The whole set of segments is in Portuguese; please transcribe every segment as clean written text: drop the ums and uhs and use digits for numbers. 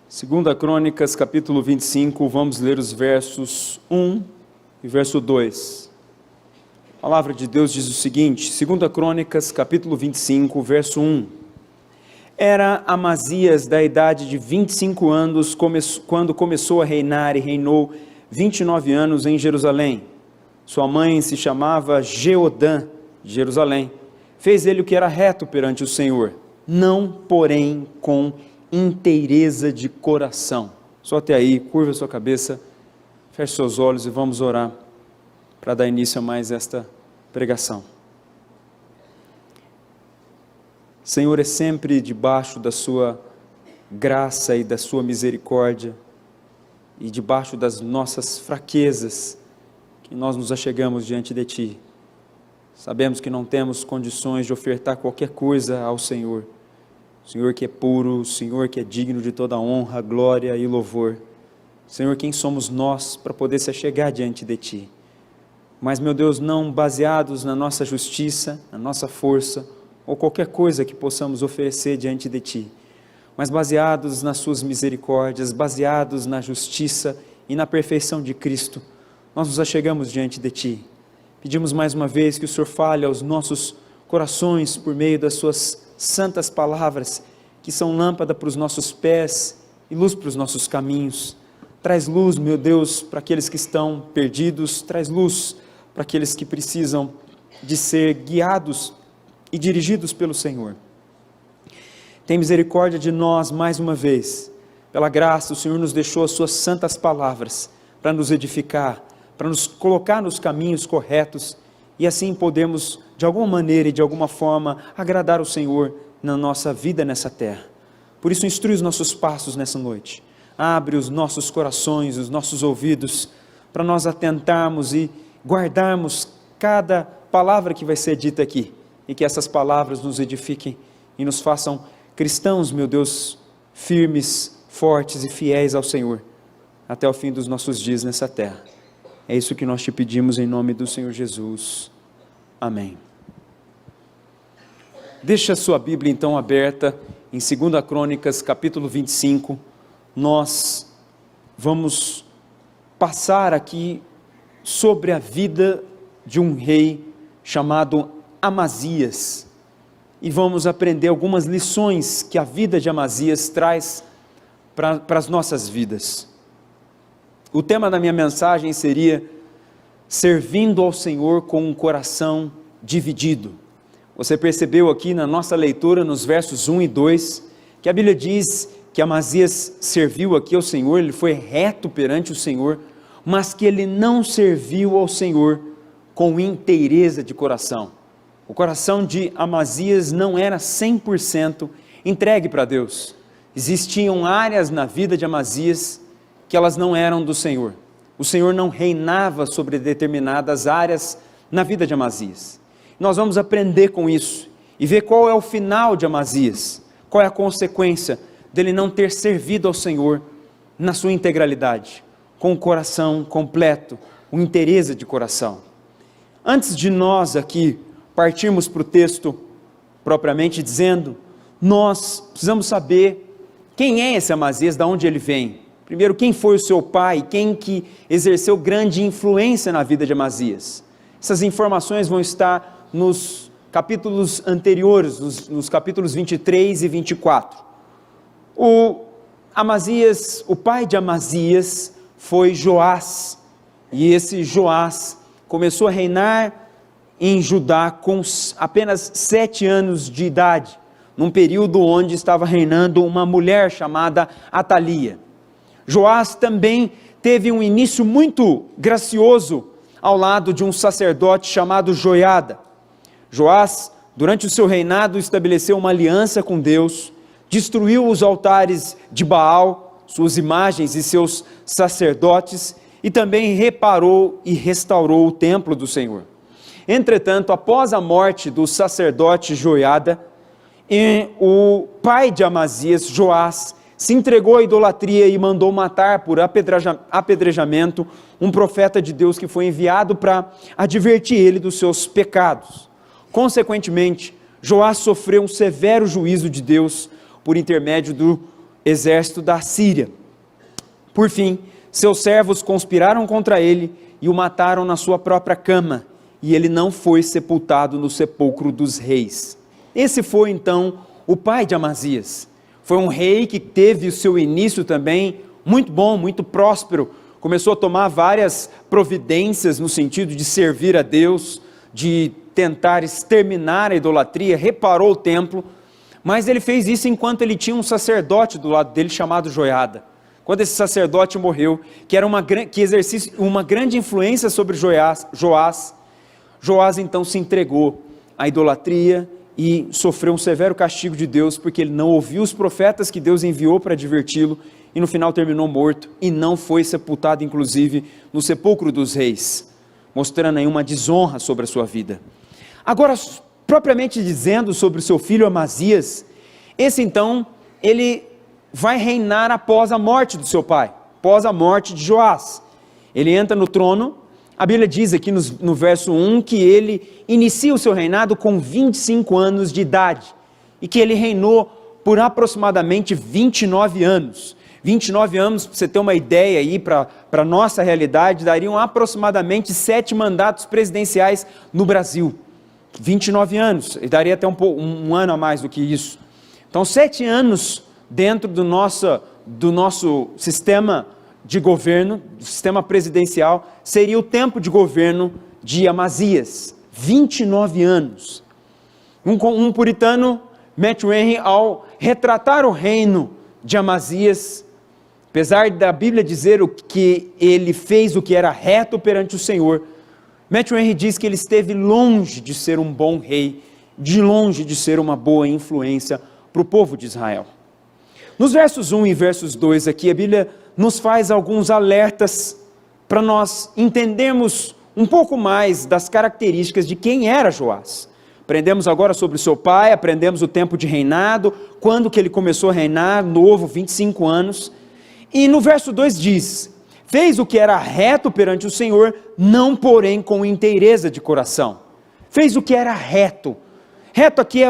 Segunda Crônicas, capítulo 25, vamos ler os versos 1 e verso 2. A palavra de Deus diz o seguinte, Segunda Crônicas, capítulo 25, verso 1. Era Amazias da idade de 25 anos quando começou a reinar e reinou 29 anos em Jerusalém. Sua mãe se chamava Jeodã de Jerusalém. Fez ele o que era reto perante o Senhor, não porém com inteireza de coração. Só até aí, curva sua cabeça, feche seus olhos e vamos orar para dar início a mais esta pregação. Senhor, é sempre debaixo da sua graça e da sua misericórdia e debaixo das nossas fraquezas que nós nos achegamos diante de Ti. Sabemos que não temos condições de ofertar qualquer coisa ao Senhor. O Senhor que é puro, o Senhor que é digno de toda honra, glória e louvor. Senhor, quem somos nós para poder se achegar diante de Ti? Mas, meu Deus, não baseados na nossa justiça, na nossa força, ou qualquer coisa que possamos oferecer diante de Ti, mas baseados nas Suas misericórdias, baseados na justiça e na perfeição de Cristo, nós nos achegamos diante de Ti. Pedimos mais uma vez que o Senhor fale aos nossos corações por meio das Suas santas palavras, que são lâmpada para os nossos pés e luz para os nossos caminhos. Traz luz, meu Deus, para aqueles que estão perdidos, traz luz para aqueles que precisam de ser guiados e dirigidos pelo Senhor. Tem misericórdia de nós mais uma vez. Pela graça, o Senhor nos deixou as Suas santas palavras para nos edificar, para nos colocar nos caminhos corretos e assim podemos, de alguma maneira e de alguma forma, agradar o Senhor na nossa vida nessa terra. Por isso, instrui os nossos passos nessa noite. Abre os nossos corações, os nossos ouvidos, para nós atentarmos e guardarmos cada palavra que vai ser dita aqui. E que essas palavras nos edifiquem e nos façam cristãos, meu Deus, firmes, fortes e fiéis ao Senhor, até o fim dos nossos dias nessa terra. É isso que nós te pedimos em nome do Senhor Jesus. Amém. Deixa a sua Bíblia então aberta em 2 Crônicas, capítulo 25. Nós vamos passar aqui sobre a vida de um rei chamado Amazias. E vamos aprender algumas lições que a vida de Amazias traz para as nossas vidas. O tema da minha mensagem seria servindo ao Senhor com um coração dividido. Você percebeu aqui na nossa leitura, nos versos 1 e 2, que a Bíblia diz que Amazias serviu aqui ao Senhor, ele foi reto perante o Senhor, mas que ele não serviu ao Senhor com inteireza de coração. O coração de Amazias não era 100% entregue para Deus. Existiam áreas na vida de Amazias que elas não eram do Senhor. O Senhor não reinava sobre determinadas áreas na vida de Amazias. Nós vamos aprender com isso e ver qual é o final de Amazias, qual é a consequência dele não ter servido ao Senhor na sua integralidade, com o coração completo, com inteireza de coração. Antes de nós aqui partirmos para o texto propriamente dizendo, nós precisamos saber quem é esse Amazias, de onde ele vem. Primeiro, quem foi o seu pai, quem que exerceu grande influência na vida de Amazias. Essas informações vão estar nos capítulos anteriores, nos capítulos 23 e 24. O pai de Amazias foi Joás, e esse Joás começou a reinar em Judá com apenas 7 anos de idade, num período onde estava reinando uma mulher chamada Atalia. Joás também teve um início muito gracioso ao lado de um sacerdote chamado Joiada. Joás, durante o seu reinado, estabeleceu uma aliança com Deus, destruiu os altares de Baal, suas imagens e seus sacerdotes, e também reparou e restaurou o templo do Senhor. Entretanto, após a morte do sacerdote Joiada, o pai de Amazias, Joás, se entregou à idolatria e mandou matar por apedrejamento um profeta de Deus que foi enviado para advertir ele dos seus pecados. Consequentemente, Joás sofreu um severo juízo de Deus por intermédio do exército da Síria. Por fim, seus servos conspiraram contra ele e o mataram na sua própria cama, e ele não foi sepultado no sepulcro dos reis. Esse foi então o pai de Amazias. Foi um rei que teve o seu início também muito bom, muito próspero, começou a tomar várias providências no sentido de servir a Deus, de tentar exterminar a idolatria, reparou o templo, mas ele fez isso enquanto ele tinha um sacerdote do lado dele chamado Joiada. Quando esse sacerdote morreu, que exercia uma grande influência sobre Joás então se entregou à idolatria e sofreu um severo castigo de Deus, porque ele não ouviu os profetas que Deus enviou para adverti-lo, e no final terminou morto, e não foi sepultado inclusive no sepulcro dos reis, mostrando aí uma desonra sobre a sua vida. Agora, propriamente dizendo sobre o seu filho Amazias, esse então, ele vai reinar após a morte do seu pai, após a morte de Joás. Ele entra no trono, a Bíblia diz aqui no verso 1 que ele inicia o seu reinado com 25 anos de idade, e que ele reinou por aproximadamente 29 anos. 29 anos, para você ter uma ideia aí, para a nossa realidade, dariam aproximadamente 7 mandatos presidenciais no Brasil. 29 anos, e daria até um ano a mais do que isso. Então 7 anos dentro do nosso sistema de governo, do sistema presidencial, seria o tempo de governo de Amazias, 29 anos. Um puritano, Matthew Henry, ao retratar o reino de Amazias, apesar da Bíblia dizer que ele fez o que era reto perante o Senhor, Matthew Henry diz que ele esteve longe de ser um bom rei, de longe de ser uma boa influência para o povo de Israel. Nos versos 1 e versos 2 aqui, a Bíblia nos faz alguns alertas para nós entendermos um pouco mais das características de quem era Joás. Aprendemos agora sobre o seu pai, aprendemos o tempo de reinado, quando que ele começou a reinar, novo, 25 anos. E no verso 2 diz: fez o que era reto perante o Senhor, não porém com inteireza de coração. Fez o que era reto. Reto aqui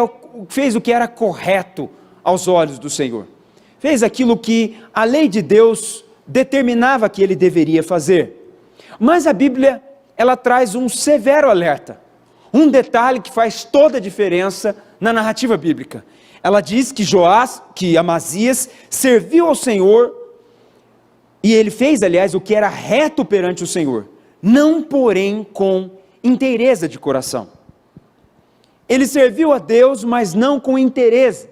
fez o que era correto aos olhos do Senhor. Fez aquilo que a lei de Deus determinava que ele deveria fazer. Mas a Bíblia, ela traz um severo alerta, um detalhe que faz toda a diferença na narrativa bíblica. Ela diz que Amazias serviu ao Senhor, e ele fez, aliás, o que era reto perante o Senhor, não porém com inteireza de coração. Ele serviu a Deus, mas não com inteireza,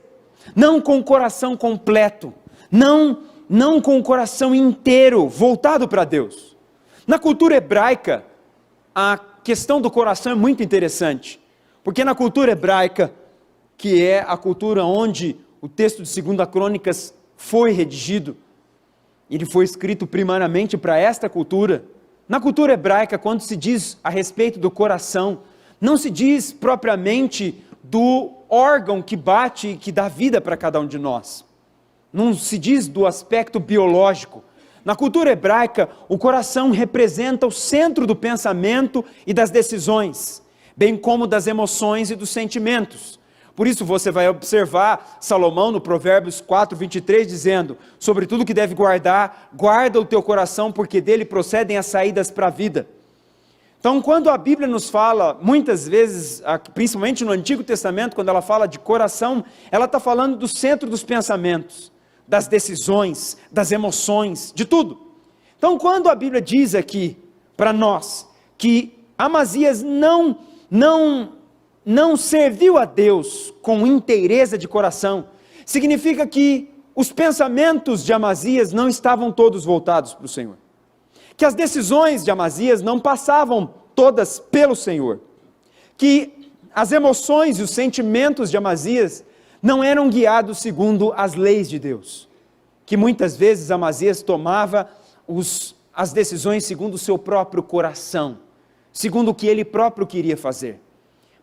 não com o coração completo, não com o coração inteiro voltado para Deus. Na cultura hebraica, a questão do coração é muito interessante, porque na cultura hebraica, que é a cultura onde o texto de 2 Crônicas foi redigido, ele foi escrito primariamente para esta cultura. Na cultura hebraica, quando se diz a respeito do coração, não se diz propriamente do órgão que bate e que dá vida para cada um de nós. Não se diz do aspecto biológico. Na cultura hebraica, o coração representa o centro do pensamento e das decisões, bem como das emoções e dos sentimentos. Por isso você vai observar Salomão no Provérbios 4:23 dizendo: sobre tudo que deve guardar, guarda o teu coração, porque dele procedem as saídas para a vida. Então, quando a Bíblia nos fala, muitas vezes, principalmente no Antigo Testamento, quando ela fala de coração, ela está falando do centro dos pensamentos, das decisões, das emoções, de tudo. Então, quando a Bíblia diz aqui para nós que Amazias não serviu a Deus com inteireza de coração, significa que os pensamentos de Amazias não estavam todos voltados para o Senhor, que as decisões de Amazias não passavam todas pelo Senhor, que as emoções e os sentimentos de Amazias não eram guiados segundo as leis de Deus, que muitas vezes Amazias tomava as decisões segundo o seu próprio coração, segundo o que ele próprio queria fazer.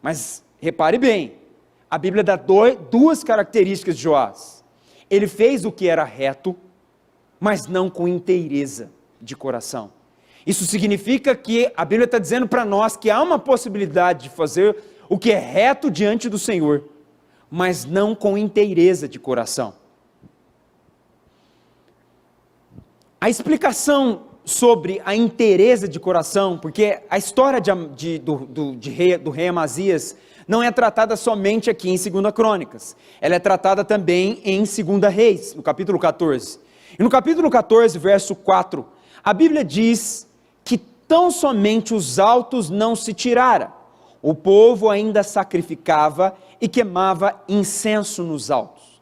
Mas repare bem, a Bíblia dá duas características de Joás. Ele fez o que era reto, mas não com inteireza de coração. Isso significa que a Bíblia está dizendo para nós que há uma possibilidade de fazer o que é reto diante do Senhor, mas não com inteireza de coração. A explicação sobre a inteireza de coração, porque a história do rei Amazias não é tratada somente aqui em 2 Crônicas, ela é tratada também em 2 Reis, no capítulo 14. E no capítulo 14, verso 4, a Bíblia diz que tão somente os altos não se tirara, o povo ainda sacrificava e queimava incenso nos altos.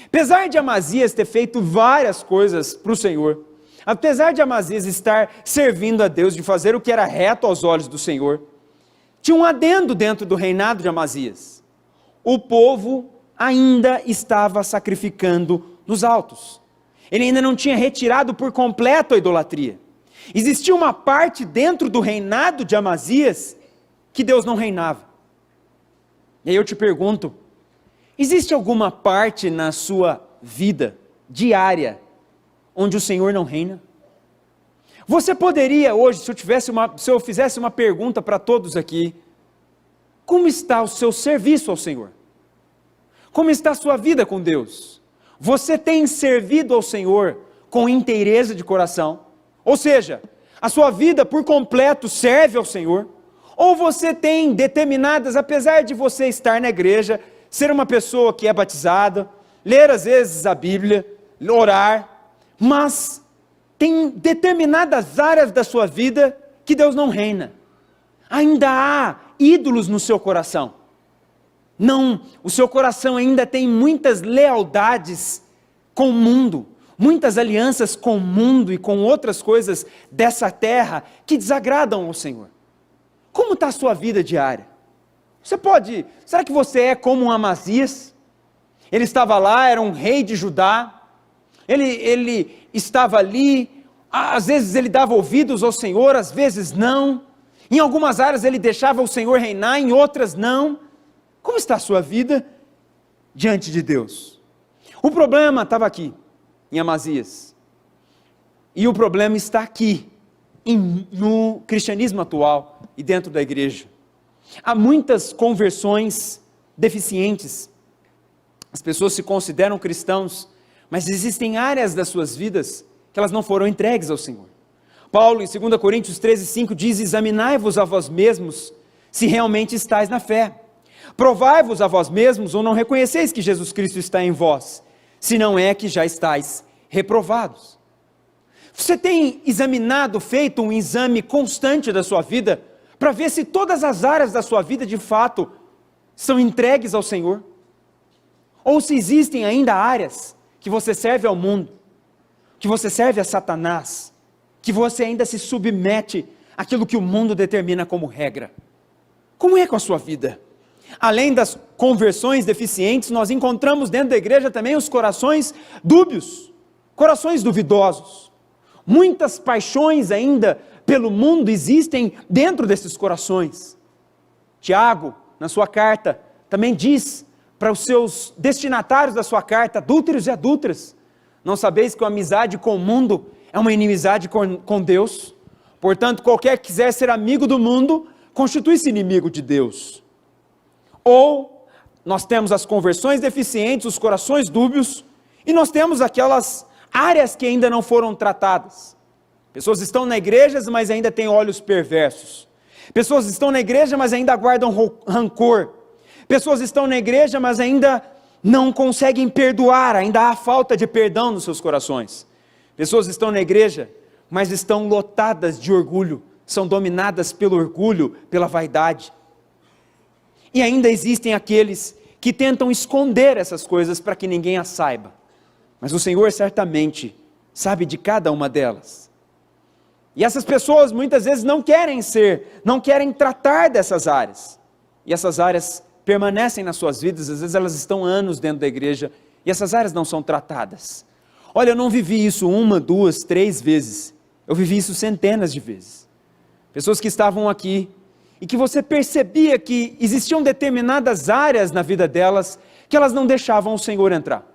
Apesar de Amazias ter feito várias coisas para o Senhor, apesar de Amazias estar servindo a Deus, de fazer o que era reto aos olhos do Senhor, tinha um adendo dentro do reinado de Amazias. O povo ainda estava sacrificando nos altos. Ele ainda não tinha retirado por completo a idolatria. Existia uma parte dentro do reinado de Amazias que Deus não reinava. E aí eu te pergunto, existe alguma parte na sua vida diária onde o Senhor não reina? Você poderia hoje, se eu fizesse uma pergunta para todos aqui, como está o seu serviço ao Senhor? Como está a sua vida com Deus? Você tem servido ao Senhor com inteireza de coração? Ou seja, a sua vida por completo serve ao Senhor? Ou você tem determinadas, apesar de você estar na igreja, ser uma pessoa que é batizada, ler às vezes a Bíblia, orar, mas tem determinadas áreas da sua vida que Deus não reina. Ainda há ídolos no seu coração. Não, o seu coração ainda tem muitas lealdades com o mundo, muitas alianças com o mundo e com outras coisas dessa terra que desagradam ao Senhor. Como está a sua vida diária? Será que você é como um Amazias? Ele estava lá, era um rei de Judá, ele estava ali, às vezes ele dava ouvidos ao Senhor, às vezes não, em algumas áreas ele deixava o Senhor reinar, em outras não. Como está a sua vida diante de Deus? O problema estava aqui, em Amazias, e o problema está aqui, no cristianismo atual e dentro da igreja. Há muitas conversões deficientes, as pessoas se consideram cristãos, mas existem áreas das suas vidas que elas não foram entregues ao Senhor. Paulo, em 2 Coríntios 13:5 diz: examinai-vos a vós mesmos, se realmente estáis na fé. Provai-vos a vós mesmos, ou não reconheceis que Jesus Cristo está em vós, se não é que já estáis reprovados. Você tem examinado, feito um exame constante da sua vida, para ver se todas as áreas da sua vida, de fato, são entregues ao Senhor? Ou se existem ainda áreas que você serve ao mundo, que você serve a Satanás, que você ainda se submete àquilo que o mundo determina como regra? Como é com a sua vida? Além das conversões deficientes, nós encontramos dentro da igreja também os corações dúbios, corações duvidosos. Muitas paixões ainda pelo mundo existem dentro desses corações. Tiago, na sua carta, também diz para os seus destinatários da sua carta: adúlteros e adúlteras, não sabeis que a amizade com o mundo é uma inimizade com Deus? Portanto, qualquer que quiser ser amigo do mundo, constitui-se inimigo de Deus. Ou, nós temos as conversões deficientes, os corações dúbios, e nós temos aquelas áreas que ainda não foram tratadas. Pessoas estão na igreja, mas ainda têm olhos perversos. Pessoas estão na igreja, mas ainda guardam rancor. Pessoas estão na igreja, mas ainda não conseguem perdoar, ainda há falta de perdão nos seus corações. Pessoas estão na igreja, mas estão lotadas de orgulho, são dominadas pelo orgulho, pela vaidade. E ainda existem aqueles que tentam esconder essas coisas para que ninguém as saiba. Mas o Senhor certamente sabe de cada uma delas. E essas pessoas muitas vezes não querem tratar dessas áreas. E essas áreas permanecem nas suas vidas, às vezes elas estão anos dentro da igreja, e essas áreas não são tratadas. Olha, eu não vivi isso 1, 2, 3 vezes, eu vivi isso centenas de vezes. Pessoas que estavam aqui, e que você percebia que existiam determinadas áreas na vida delas, que elas não deixavam o Senhor entrar.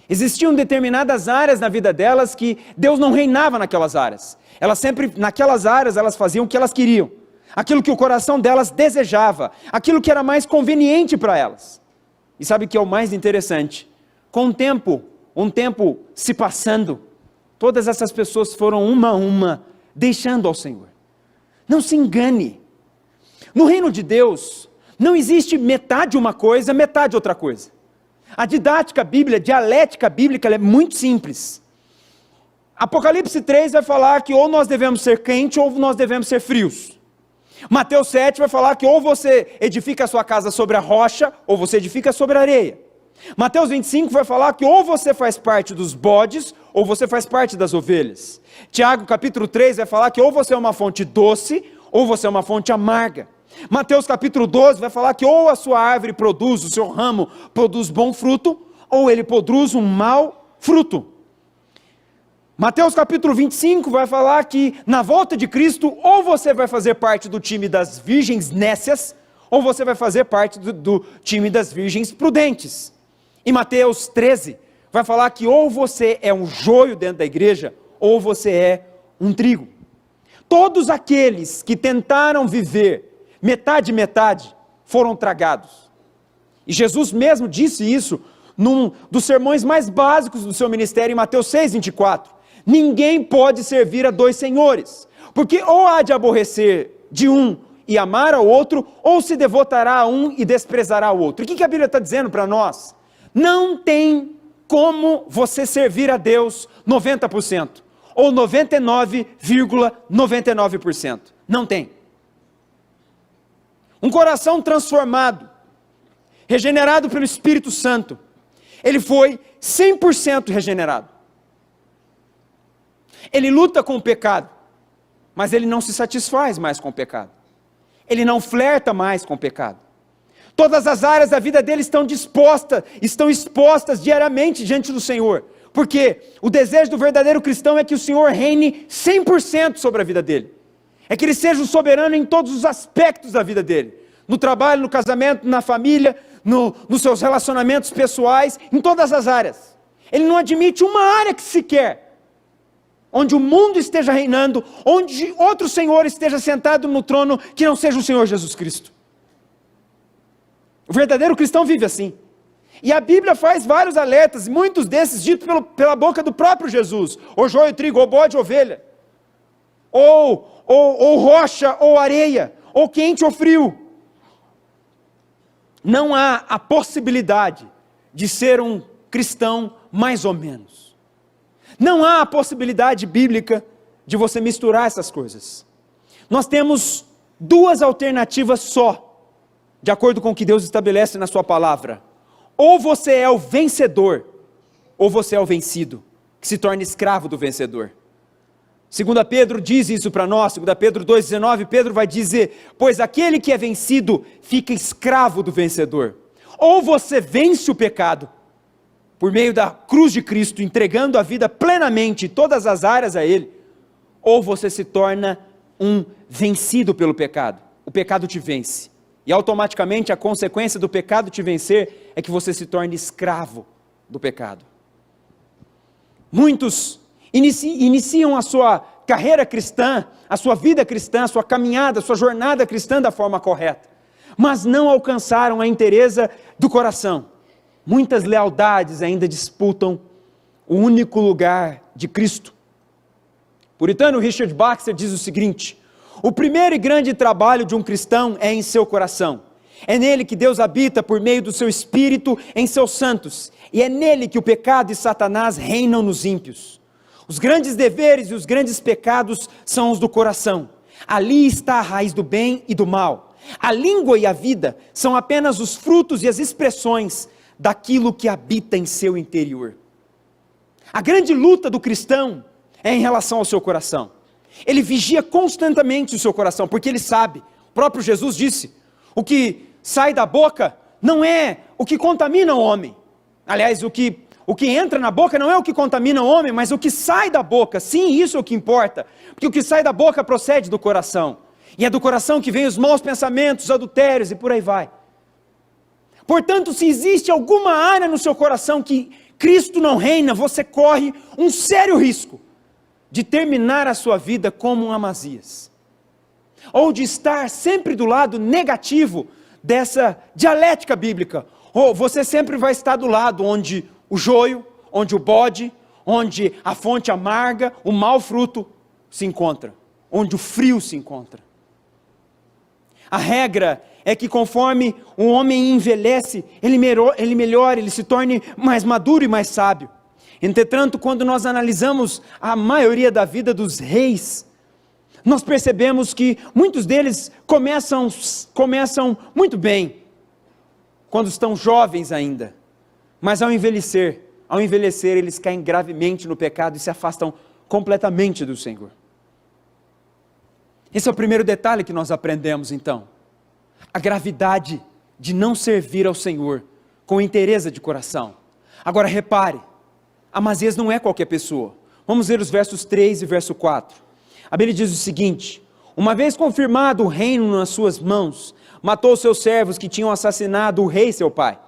Existiam determinadas áreas na vida delas que Deus não reinava naquelas áreas. Elas sempre, naquelas áreas, elas faziam o que elas queriam. Aquilo que o coração delas desejava. Aquilo que era mais conveniente para elas. E sabe o que é o mais interessante? Com o tempo, um tempo se passando, todas essas pessoas foram uma a uma deixando ao Senhor. Não se engane. No reino de Deus, não existe metade uma coisa, metade outra coisa. A didática bíblica, a dialética bíblica, ela é muito simples. Apocalipse 3 vai falar que ou nós devemos ser quentes ou nós devemos ser frios. Mateus 7 vai falar que ou você edifica a sua casa sobre a rocha, ou você edifica sobre a areia. Mateus 25 vai falar que ou você faz parte dos bodes, ou você faz parte das ovelhas. Tiago capítulo 3 vai falar que ou você é uma fonte doce, ou você é uma fonte amarga. Mateus capítulo 12 vai falar que ou a sua árvore produz, o seu ramo produz bom fruto, ou ele produz um mau fruto. Mateus capítulo 25 vai falar que na volta de Cristo, ou você vai fazer parte do time das virgens nécias, ou você vai fazer parte do time das virgens prudentes. E Mateus 13 vai falar que ou você é um joio dentro da igreja, ou você é um trigo. Todos aqueles que tentaram viver metade, foram tragados. E Jesus mesmo disse isso num dos sermões mais básicos do seu ministério, em Mateus 6:24. Ninguém pode servir a dois senhores, porque ou há de aborrecer de um e amar ao outro, ou se devotará a um e desprezará o outro. O que a Bíblia está dizendo para nós? Não tem como você servir a Deus 90%, ou 99,99%. Não tem. Um coração transformado, regenerado pelo Espírito Santo, ele foi 100% regenerado. Ele luta com o pecado, mas ele não se satisfaz mais com o pecado. Ele não flerta mais com o pecado. Todas as áreas da vida dele estão expostas diariamente diante do Senhor. Porque o desejo do verdadeiro cristão é que o Senhor reine 100% sobre a vida dele. É que ele seja o soberano em todos os aspectos da vida dele. No trabalho, no casamento, na família, nos seus relacionamentos pessoais, em todas as áreas. Ele não admite uma área que sequer onde o mundo esteja reinando, onde outro Senhor esteja sentado no trono, que não seja o Senhor Jesus Cristo. O verdadeiro cristão vive assim. E a Bíblia faz vários alertas, muitos desses ditos pela boca do próprio Jesus. Ou joio, trigo, ou bode, ovelha. Ou rocha, ou areia. Ou quente, ou frio. Não há a possibilidade de ser um cristão mais ou menos. Não há a possibilidade bíblica de você misturar essas coisas. Nós temos duas alternativas só, de acordo com o que Deus estabelece na sua palavra. Ou você é o vencedor, ou você é o vencido, que se torna escravo do vencedor. 2 Pedro diz isso para nós, 2 Pedro 2,19, Pedro vai dizer, pois aquele que é vencido fica escravo do vencedor. Ou você vence o pecado, por meio da cruz de Cristo, entregando a vida plenamente, todas as áreas a Ele, ou você se torna um vencido pelo pecado. O pecado te vence. E automaticamente a consequência do pecado te vencer é que você se torne escravo do pecado. Muitos iniciam a sua carreira cristã, a sua vida cristã, a sua caminhada, a sua jornada cristã da forma correta, mas não alcançaram a inteireza do coração. Muitas lealdades ainda disputam o único lugar de Cristo. O puritano Richard Baxter diz o seguinte: o primeiro e grande trabalho de um cristão é em seu coração. É nele que Deus habita por meio do seu Espírito em seus santos. E é nele que o pecado e Satanás reinam nos ímpios. Os grandes deveres e os grandes pecados são os do coração. Ali está a raiz do bem e do mal. A língua e a vida são apenas os frutos e as expressões daquilo que habita em seu interior. A grande luta do cristão é em relação ao seu coração. Ele vigia constantemente o seu coração, porque ele sabe, o próprio Jesus disse, o que sai da boca não é o que contamina o homem. Aliás, o que entra na boca não é o que contamina o homem, mas o que sai da boca. Sim, isso é o que importa, porque o que sai da boca procede do coração, e é do coração que vem os maus pensamentos, os adultérios e por aí vai. Portanto, se existe alguma área no seu coração que Cristo não reina, você corre um sério risco de terminar a sua vida como um Amazias, ou de estar sempre do lado negativo dessa dialética bíblica, ou você sempre vai estar do lado onde o joio, onde o bode, onde a fonte amarga, o mau fruto se encontra, onde o frio se encontra. A regra é que conforme o homem envelhece, ele melhora, ele se torne mais maduro e mais sábio. Entretanto, quando nós analisamos a maioria da vida dos reis, nós percebemos que muitos deles começam muito bem, quando estão jovens ainda, mas ao envelhecer eles caem gravemente no pecado e se afastam completamente do Senhor. Esse é o primeiro detalhe que nós aprendemos então, a gravidade de não servir ao Senhor com inteireza de coração. Agora repare, Amazias não é qualquer pessoa. Vamos ver os versos 3 e verso 4. A Bíblia diz o seguinte: uma vez confirmado o reino nas suas mãos, matou os seus servos que tinham assassinado o rei seu pai,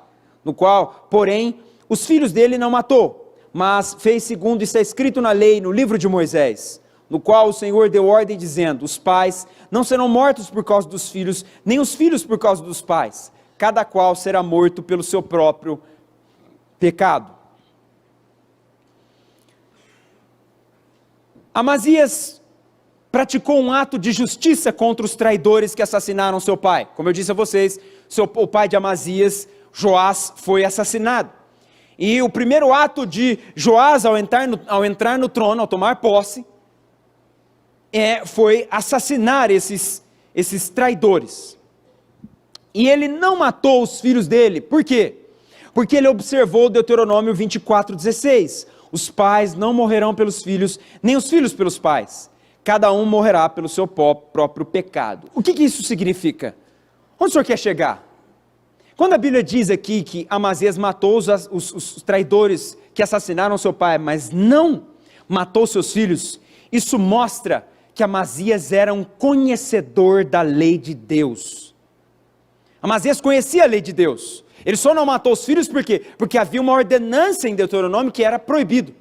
no qual, porém, os filhos dele não matou, mas fez segundo está escrito na lei, no livro de Moisés, no qual o Senhor deu ordem dizendo: os pais não serão mortos por causa dos filhos, nem os filhos por causa dos pais, cada qual será morto pelo seu próprio pecado. Amazias praticou um ato de justiça contra os traidores que assassinaram seu pai. Como eu disse a vocês, o pai de Amazias, Joás, foi assassinado. E o primeiro ato de Joás ao entrar no trono, ao tomar posse, foi assassinar esses traidores. E ele não matou os filhos dele. Por quê? Porque ele observou Deuteronômio 24:16. Os pais não morrerão pelos filhos, nem os filhos pelos pais. Cada um morrerá pelo seu próprio pecado. O que isso significa? Onde o senhor quer chegar? Quando a Bíblia diz aqui que Amazias matou os traidores que assassinaram seu pai, mas não matou seus filhos, isso mostra que Amazias era um conhecedor da lei de Deus. Amazias conhecia a lei de Deus. Ele só não matou os filhos por quê? Porque havia uma ordenança em Deuteronômio que era proibido.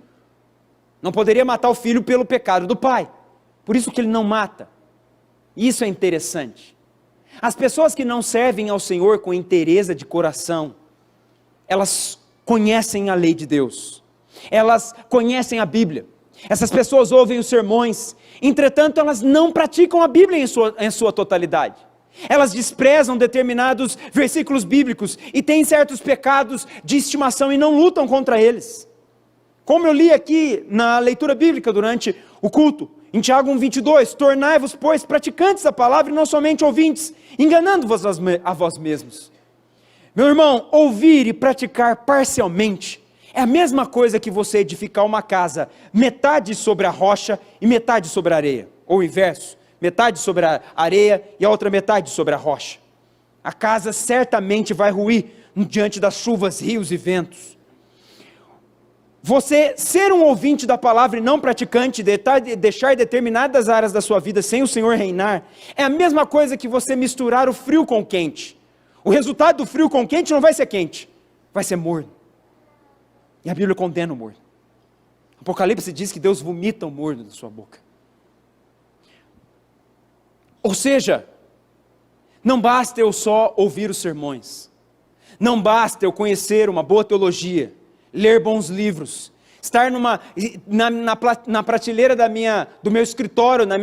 Não poderia matar o filho pelo pecado do pai. Por isso que ele não mata. Isso é interessante. As pessoas que não servem ao Senhor com inteireza de coração, elas conhecem a lei de Deus. Elas conhecem a Bíblia. Essas pessoas ouvem os sermões, entretanto elas não praticam a Bíblia em sua totalidade. Elas desprezam determinados versículos bíblicos e têm certos pecados de estimação e não lutam contra eles. Como eu li aqui na leitura bíblica durante o culto, em Tiago 1:22, tornai-vos, pois, praticantes da palavra e não somente ouvintes, enganando-vos a vós mesmos. Meu irmão, ouvir e praticar parcialmente é a mesma coisa que você edificar uma casa, metade sobre a rocha e metade sobre a areia, ou o inverso, metade sobre a areia e a outra metade sobre a rocha. A casa certamente vai ruir diante das chuvas, rios e ventos. Você ser um ouvinte da palavra e não praticante, deixar determinadas áreas da sua vida sem o Senhor reinar, é a mesma coisa que você misturar o frio com o quente. O resultado do frio com o quente não vai ser quente, vai ser morno. E a Bíblia condena o morno. Apocalipse diz que Deus vomita o morno da sua boca. Ou seja, não basta eu só ouvir os sermões, não basta eu conhecer uma boa teologia, ler bons livros, estar na prateleira do meu escritório, na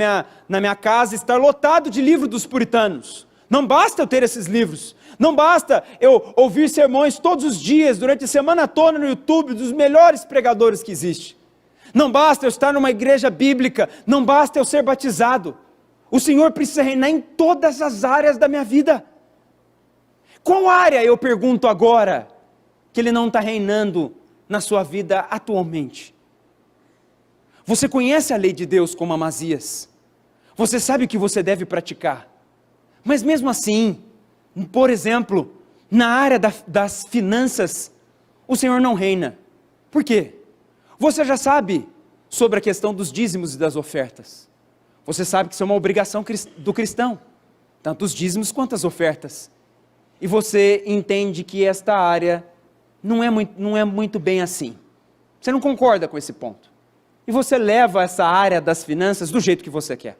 minha casa, estar lotado de livros dos puritanos. Não basta eu ter esses livros, não basta eu ouvir sermões todos os dias, durante a semana toda no YouTube, dos melhores pregadores que existem. Não basta eu estar numa igreja bíblica, não basta eu ser batizado. O Senhor precisa reinar em todas as áreas da minha vida. Qual área, eu pergunto agora, que Ele não está reinando na sua vida atualmente? Você conhece a lei de Deus como Amazias? Você sabe o que você deve praticar? Mas mesmo assim, por exemplo, na área das finanças, o Senhor não reina. Por quê? Você já sabe sobre a questão dos dízimos e das ofertas. Você sabe que isso é uma obrigação do cristão, tanto os dízimos quanto as ofertas. E você entende que esta área não é muito bem assim. Você não concorda com esse ponto. E você leva essa área das finanças do jeito que você quer.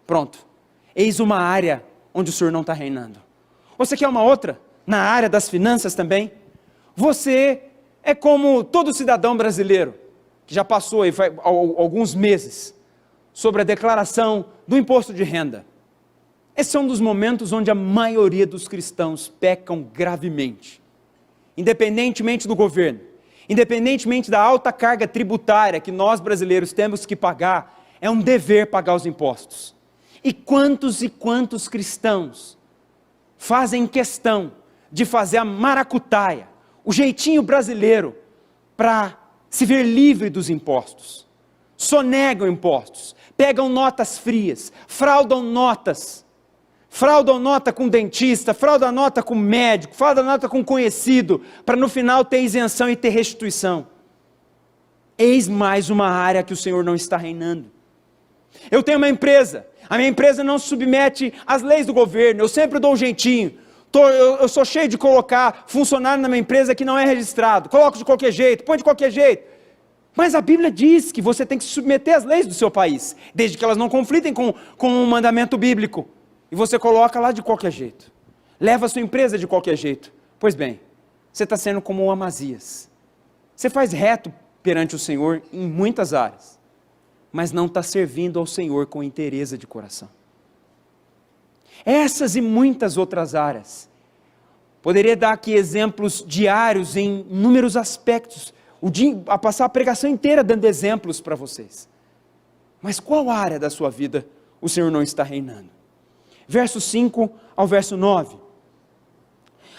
Pronto. Eis uma área onde o Senhor não está reinando. Você quer uma outra? Na área das finanças também? Você é como todo cidadão brasileiro. que já passou aí, faz alguns meses, sobre a declaração do imposto de renda. Esse é um dos momentos onde a maioria dos cristãos pecam gravemente. Independentemente do governo, independentemente da alta carga tributária que nós brasileiros temos que pagar, é um dever pagar os impostos. E quantos cristãos fazem questão de fazer a maracutaia, o jeitinho brasileiro, para se ver livre dos impostos. Sonegam impostos, pegam notas frias, fraudam nota com dentista, fraudam nota com médico, fraudam nota com conhecido, para no final ter isenção e ter restituição. Eis mais uma área que o Senhor não está reinando. Eu tenho uma empresa, a minha empresa não se submete às leis do governo, eu sempre dou um jeitinho, eu sou cheio de colocar funcionário na minha empresa que não é registrado, coloco de qualquer jeito, põe de qualquer jeito. Mas a Bíblia diz que você tem que se submeter às leis do seu país, desde que elas não conflitem com um mandamento bíblico. E você coloca lá de qualquer jeito, leva a sua empresa de qualquer jeito. Pois bem, você está sendo como o Amazias. Você faz reto perante o Senhor em muitas áreas, mas não está servindo ao Senhor com inteireza de coração. Essas e muitas outras áreas. Poderia dar aqui exemplos diários em inúmeros aspectos, a passar a pregação inteira dando exemplos para vocês. Mas qual área da sua vida o Senhor não está reinando? Verso 5 ao verso 9.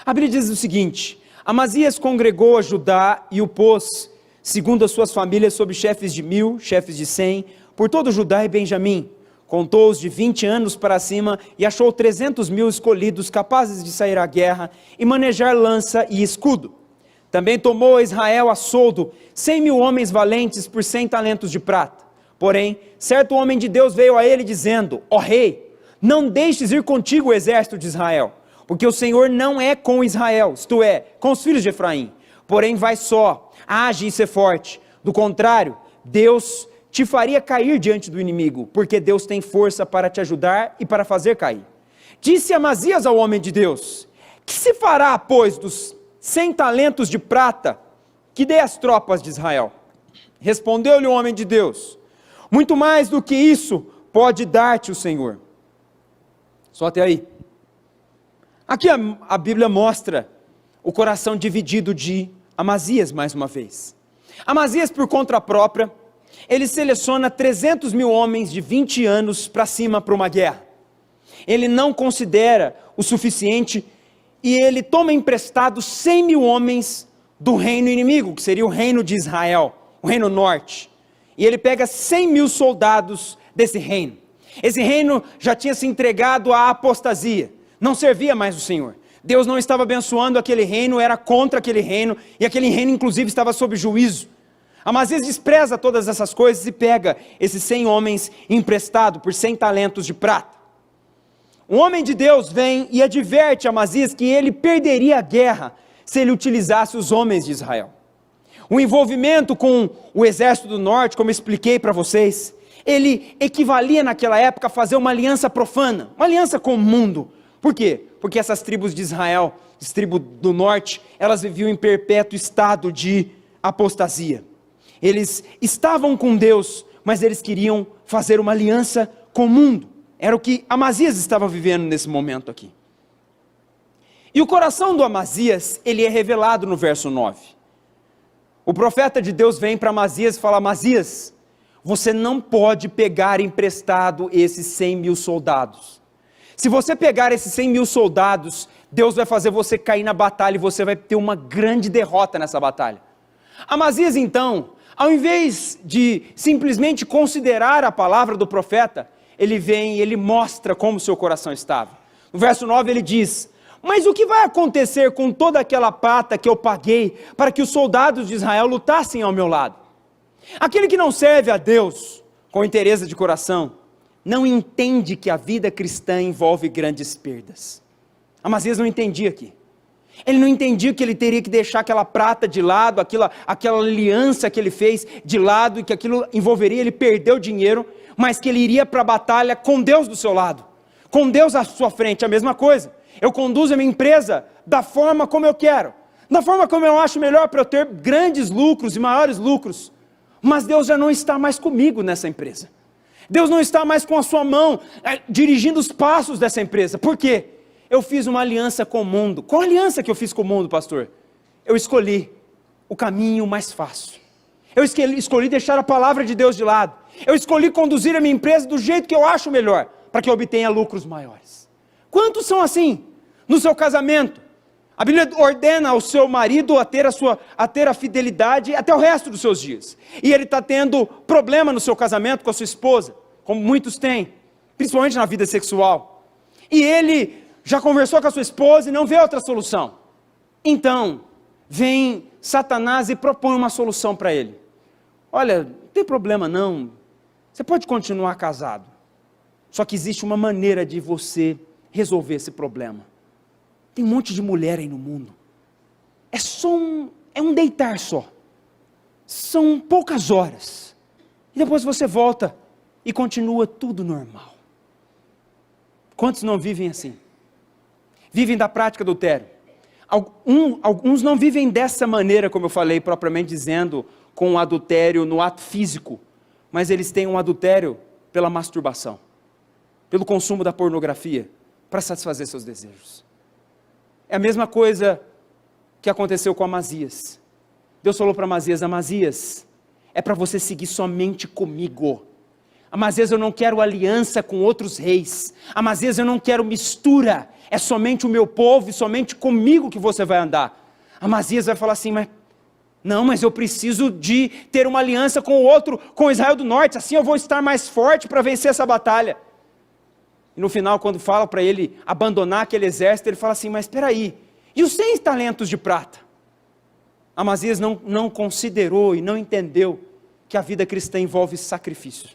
A Bíblia diz o seguinte: Amazias congregou a Judá e o pôs, segundo as suas famílias, sobre chefes de 1000, chefes de 100, por todo Judá e Benjamim. Contou-os de 20 anos para cima e achou 300.000 escolhidos, capazes de sair à guerra e manejar lança e escudo. Também tomou a Israel a soldo 100.000 homens valentes por 100 talentos de prata. Porém, certo homem de Deus veio a ele dizendo: ó rei, não deixes ir contigo o exército de Israel, porque o Senhor não é com Israel, isto é, com os filhos de Efraim. Porém vai só, age e ser forte. Do contrário, Deus te faria cair diante do inimigo, porque Deus tem força para te ajudar e para fazer cair. Disse Amazias ao homem de Deus: que se fará, pois, dos 100 talentos de prata que dê às tropas de Israel? Respondeu-lhe o homem de Deus: muito mais do que isso pode dar-te o Senhor. Só até aí. Aqui a Bíblia mostra o coração dividido de Amazias mais uma vez. Amazias, por conta própria, ele seleciona 300.000 homens de 20 anos para cima para uma guerra. Ele não considera o suficiente e ele toma emprestado 100.000 homens do reino inimigo, que seria o reino de Israel, o reino norte. E ele pega 100.000 soldados desse reino. Esse reino já tinha se entregado à apostasia, não servia mais o Senhor. Deus não estava abençoando aquele reino, era contra aquele reino, e aquele reino inclusive estava sob juízo. Amazias despreza todas essas coisas e pega esses 100 homens emprestado por 100 talentos de prata. Um homem de Deus vem e adverte Amazias que ele perderia a guerra se ele utilizasse os homens de Israel. O envolvimento com o exército do norte, como eu expliquei para vocês, ele equivalia naquela época a fazer uma aliança profana, uma aliança com o mundo. Por quê? Porque essas tribos de Israel, as tribos do norte, elas viviam em perpétuo estado de apostasia. Eles estavam com Deus, mas eles queriam fazer uma aliança com o mundo. Era o que Amazias estava vivendo nesse momento aqui. E o coração do Amazias, ele é revelado no verso 9. O profeta de Deus vem para Amazias e fala: Amazias, você não pode pegar emprestado esses 100.000 soldados. Se você pegar esses 100.000 soldados, Deus vai fazer você cair na batalha e você vai ter uma grande derrota nessa batalha. Amazias então, ao invés de simplesmente considerar a palavra do profeta, ele vem e ele mostra como seu coração estava. No verso 9 ele diz: mas o que vai acontecer com toda aquela prata que eu paguei para que os soldados de Israel lutassem ao meu lado? Aquele que não serve a Deus com inteireza de coração, não entende que a vida cristã envolve grandes perdas. Amazias não entendia aqui. Ele não entendia que ele teria que deixar aquela prata de lado, aquela aliança que ele fez de lado, e que aquilo envolveria ele perder o dinheiro, mas que ele iria para a batalha com Deus do seu lado, com Deus à sua frente. A mesma coisa, eu conduzo a minha empresa da forma como eu quero, da forma como eu acho melhor para eu ter grandes lucros e maiores lucros, mas Deus já não está mais comigo nessa empresa. Deus não está mais com a sua mão, dirigindo os passos dessa empresa. Por quê? Eu fiz uma aliança com o mundo. Qual a aliança que eu fiz com o mundo, pastor? Eu escolhi o caminho mais fácil. Eu escolhi deixar a palavra de Deus de lado. Eu escolhi conduzir a minha empresa do jeito que eu acho melhor, para que eu obtenha lucros maiores. Quantos são assim no seu casamento? A Bíblia ordena ao seu marido a ter a fidelidade até o resto dos seus dias. E ele está tendo problema no seu casamento com a sua esposa, como muitos têm, principalmente na vida sexual. E ele já conversou com a sua esposa e não vê outra solução. Então, vem Satanás e propõe uma solução para ele. Olha, não tem problema não, você pode continuar casado. Só que existe uma maneira de você resolver esse problema. Tem um monte de mulher aí no mundo. É um deitar só. São poucas horas. E depois você volta e continua tudo normal. Quantos não vivem assim? Vivem da prática do adultério. Alguns não vivem dessa maneira, como eu falei, propriamente dizendo, com o adultério no ato físico. Mas eles têm um adultério pela masturbação. Pelo consumo da pornografia, para satisfazer seus desejos. É a mesma coisa que aconteceu com Amazias. Deus falou para Amazias: Amazias, é para você seguir somente comigo. Amazias, eu não quero aliança com outros reis. Amazias, eu não quero mistura. É somente o meu povo e somente comigo que você vai andar. Amazias vai falar assim: mas eu preciso de ter uma aliança com o outro, com Israel do Norte, assim eu vou estar mais forte para vencer essa batalha. E no final, quando fala para ele abandonar aquele exército, ele fala assim: mas espera aí, e os 100 talentos de prata? Amazias não considerou e não entendeu que a vida cristã envolve sacrifício.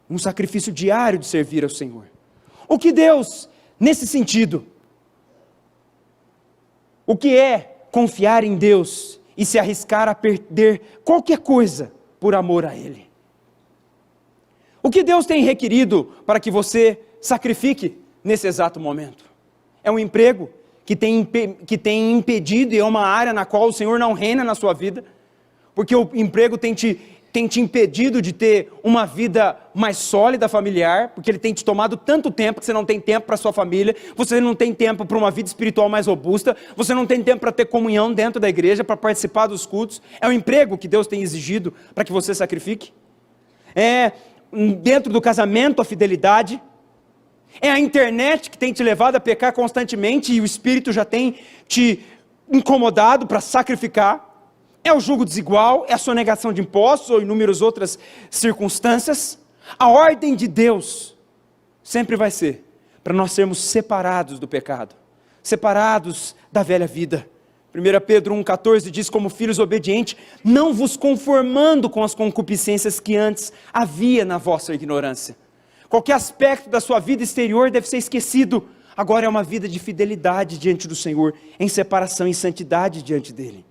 Um sacrifício diário de servir ao Senhor. O que Deus, nesse sentido, o que é confiar em Deus e se arriscar a perder qualquer coisa por amor a Ele? O que Deus tem requerido para que você sacrifique nesse exato momento? É um emprego que tem impedido, e é uma área na qual o Senhor não reina na sua vida, porque o emprego tem te impedido de ter uma vida mais sólida familiar, porque ele tem te tomado tanto tempo que você não tem tempo para a sua família, você não tem tempo para uma vida espiritual mais robusta, você não tem tempo para ter comunhão dentro da igreja, para participar dos cultos. É um emprego que Deus tem exigido para que você sacrifique. É dentro do casamento a fidelidade. É a internet que tem te levado a pecar constantemente e o Espírito já tem te incomodado para sacrificar. É o jugo desigual, é a sonegação de impostos ou inúmeras outras circunstâncias. A ordem de Deus sempre vai ser para nós sermos separados do pecado, separados da velha vida. 1 Pedro 1,14 diz: como filhos obedientes, não vos conformando com as concupiscências que antes havia na vossa ignorância. Qualquer aspecto da sua vida exterior deve ser esquecido. Agora é uma vida de fidelidade diante do Senhor, em separação e santidade diante dEle.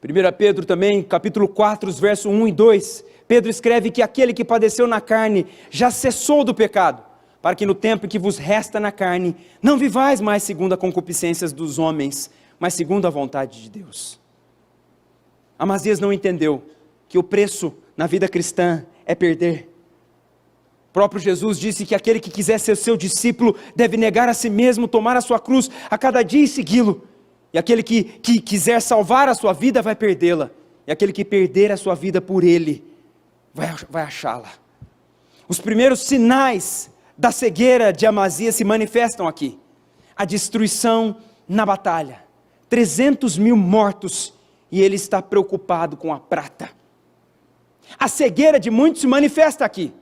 1 Pedro também, capítulo 4, os versos 1 e 2, Pedro escreve que aquele que padeceu na carne já cessou do pecado, para que no tempo em que vos resta na carne, não vivais mais segundo as concupiscências dos homens, mas segundo a vontade de Deus. Amazias não entendeu que o preço na vida cristã é perder. O próprio Jesus disse que aquele que quiser ser seu discípulo deve negar a si mesmo, tomar a sua cruz a cada dia e segui-lo. E aquele que quiser salvar a sua vida vai perdê-la. E aquele que perder a sua vida por Ele vai achá-la. Os primeiros sinais da cegueira de Amazias se manifestam aqui. A destruição na batalha. 300 mil mortos e ele está preocupado com a prata. A cegueira de muitos se manifesta aqui.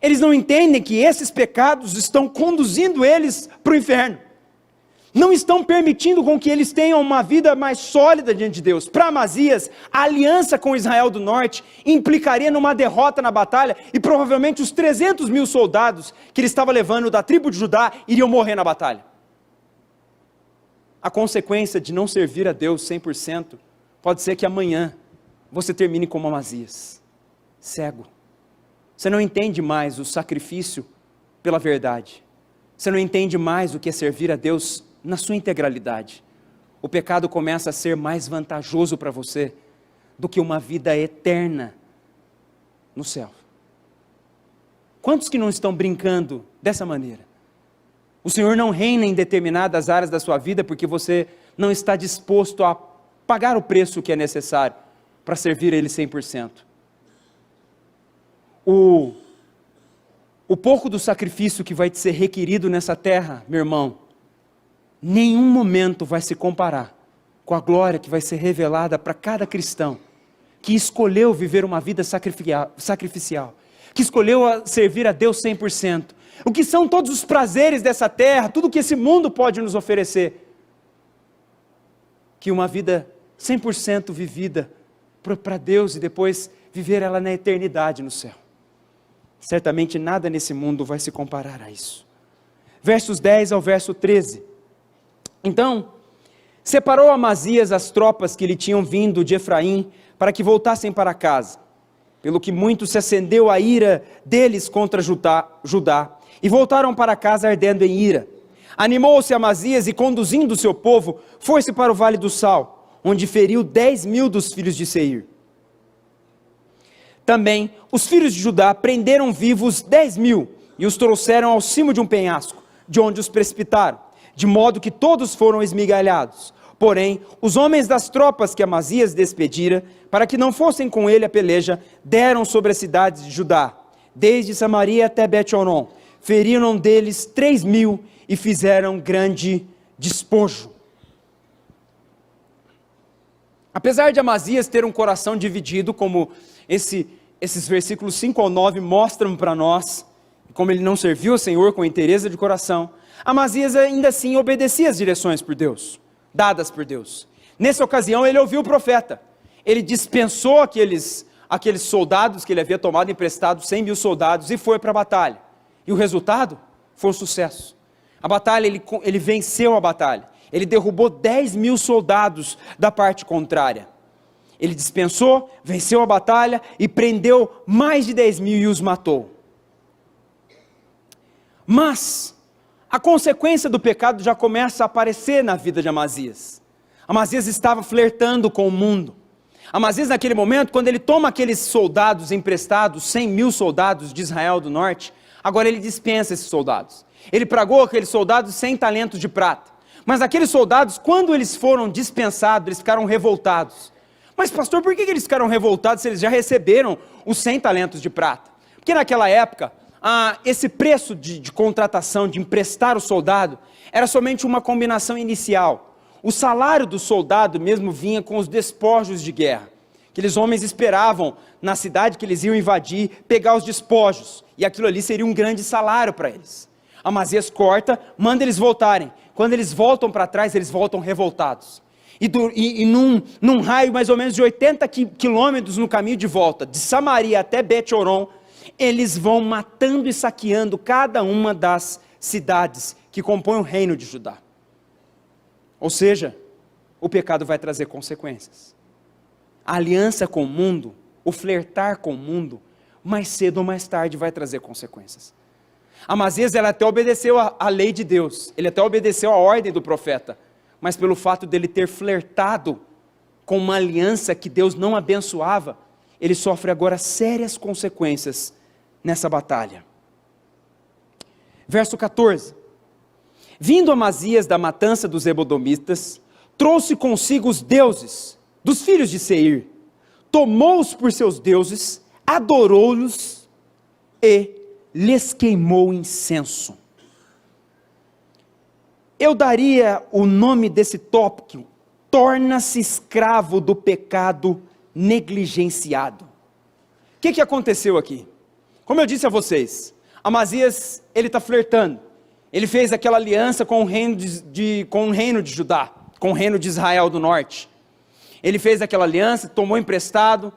Eles não entendem que esses pecados estão conduzindo eles para o inferno. Não estão permitindo com que eles tenham uma vida mais sólida diante de Deus. Para Amazias, a aliança com Israel do Norte implicaria numa derrota na batalha e provavelmente os 300 mil soldados que ele estava levando da tribo de Judá iriam morrer na batalha. A consequência de não servir a Deus 100% pode ser que amanhã você termine como Amazias, cego. Você não entende mais o sacrifício pela verdade. Você não entende mais o que é servir a Deus na sua integralidade. o pecado começa a ser mais vantajoso para você do que uma vida eterna no céu. Quantos que não estão brincando dessa maneira? O Senhor não reina em determinadas áreas da sua vida porque você não está disposto a pagar o preço que é necessário para servir a Ele 100%. O pouco do sacrifício que vai te ser requerido nessa terra, meu irmão, nenhum momento vai se comparar com a glória que vai ser revelada para cada cristão que escolheu viver uma vida sacrificial, que escolheu servir a Deus 100%. O que são todos os prazeres dessa terra, tudo que esse mundo pode nos oferecer, que uma vida 100% vivida para Deus e depois viver ela na eternidade no céu. Certamente nada nesse mundo vai se comparar a isso. Versos 10 ao verso 13. Então, separou Amazias as tropas que lhe tinham vindo de Efraim, para que voltassem para casa, pelo que muito se acendeu a ira deles contra Judá, e voltaram para casa ardendo em ira. Animou-se Amazias e, conduzindo o seu povo, foi-se para o Vale do Sal, onde feriu 10.000 dos filhos de Seir. Também os filhos de Judá prenderam vivos 10.000 e os trouxeram ao cimo de um penhasco, de onde os precipitaram, de modo que todos foram esmigalhados. Porém, os homens das tropas que Amazias despedira, para que não fossem com ele a peleja, deram sobre as cidades de Judá, desde Samaria até Bet-horon, feriram deles 3.000 e fizeram grande despojo. Apesar de Amazias ter um coração dividido, como esses versículos 5 ao 9 mostram para nós, como ele não serviu ao Senhor com inteireza de coração, Amazias ainda assim obedecia as direções dadas por Deus. Nessa ocasião ele ouviu o profeta, ele dispensou aqueles soldados que ele havia tomado emprestado, 100.000 soldados, e foi para a batalha. E o resultado foi um sucesso. A batalha, ele venceu a batalha, ele derrubou 10.000 soldados da parte contrária. Ele dispensou, venceu a batalha e prendeu mais de 10.000 e os matou. Mas a consequência do pecado já começa a aparecer na vida de Amazias. Amazias estava flertando com o mundo. Amazias, naquele momento, quando ele toma aqueles soldados emprestados, 100.000 soldados de Israel do norte, agora ele dispensa esses soldados. Ele pagou aqueles soldados 100 talentos de prata. Mas aqueles soldados, quando eles foram dispensados, eles ficaram revoltados. Mas pastor, por que eles ficaram revoltados se eles já receberam os 100 talentos de prata? Porque naquela época, esse preço de contratação, de emprestar o soldado, era somente uma combinação inicial. O salário do soldado mesmo vinha com os despojos de guerra. Aqueles homens esperavam na cidade que eles iam invadir, pegar os despojos, e aquilo ali seria um grande salário para eles. Amazias corta, manda eles voltarem. Quando eles voltam para trás, eles voltam revoltados. E num raio mais ou menos de 80 quilômetros no caminho de volta, de Samaria até Bet-horon, eles vão matando e saqueando cada uma das cidades que compõem o reino de Judá. Ou seja, o pecado vai trazer consequências. A aliança com o mundo, o flertar com o mundo, mais cedo ou mais tarde vai trazer consequências. Amazias, ele até obedeceu a lei de Deus, ele até obedeceu a ordem do profeta, mas pelo fato dele ter flertado com uma aliança que Deus não abençoava, ele sofre agora sérias consequências nessa batalha. Verso 14. Vindo Amazias da matança dos Edomitas, trouxe consigo os deuses dos filhos de Seir, tomou-os por seus deuses, adorou-los e lhes queimou incenso. Eu daria o nome desse tópico: torna-se escravo do pecado negligenciado. O que aconteceu aqui? Como eu disse a vocês, Amazias, ele está flertando. Ele fez aquela aliança com o reino de Judá, com o reino de Israel do norte. Ele fez aquela aliança, tomou emprestado,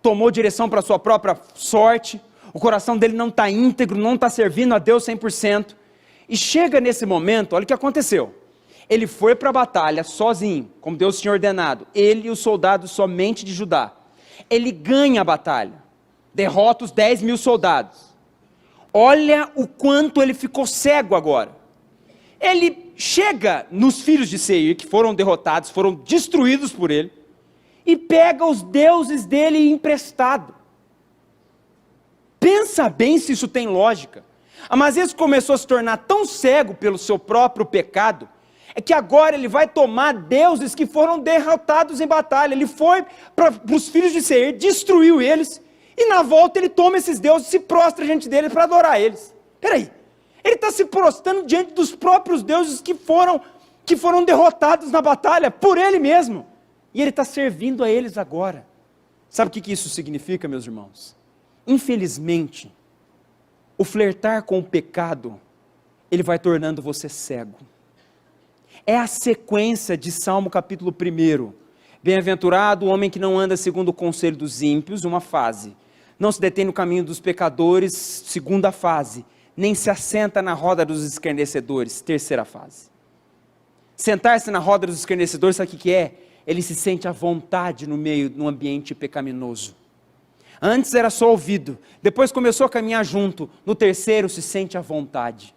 tomou direção para a sua própria sorte. O coração dele não está íntegro, não está servindo a Deus 100%. E chega nesse momento, olha o que aconteceu. Ele foi para a batalha sozinho, como Deus tinha ordenado. Ele e os soldados somente de Judá. Ele ganha a batalha, derrota os 10.000 soldados. Olha o quanto ele ficou cego agora. ele chega nos filhos de Seir, que foram derrotados, foram destruídos por ele, e pega os deuses dele emprestado. Pensa bem se isso tem lógica. Amazias começou a se tornar tão cego pelo seu próprio pecado, é que agora ele vai tomar deuses que foram derrotados em batalha. Ele foi para os filhos de Seir, destruiu eles, e na volta ele toma esses deuses e se prostra diante deles para adorar eles. Peraí, ele está se prostrando diante dos próprios deuses que foram derrotados na batalha, por ele mesmo, e ele está servindo a eles agora. Sabe o que isso significa, meus irmãos? Infelizmente, o flertar com o pecado, ele vai tornando você cego. É a sequência de Salmo capítulo 1. Bem-aventurado o homem que não anda segundo o conselho dos ímpios, uma fase. Não se detém no caminho dos pecadores, segunda fase. Nem se assenta na roda dos escarnecedores, terceira fase. Sentar-se na roda dos escarnecedores, sabe o que é? Ele se sente à vontade no ambiente pecaminoso. Antes era só ouvido, depois começou a caminhar junto, no terceiro se sente à vontade.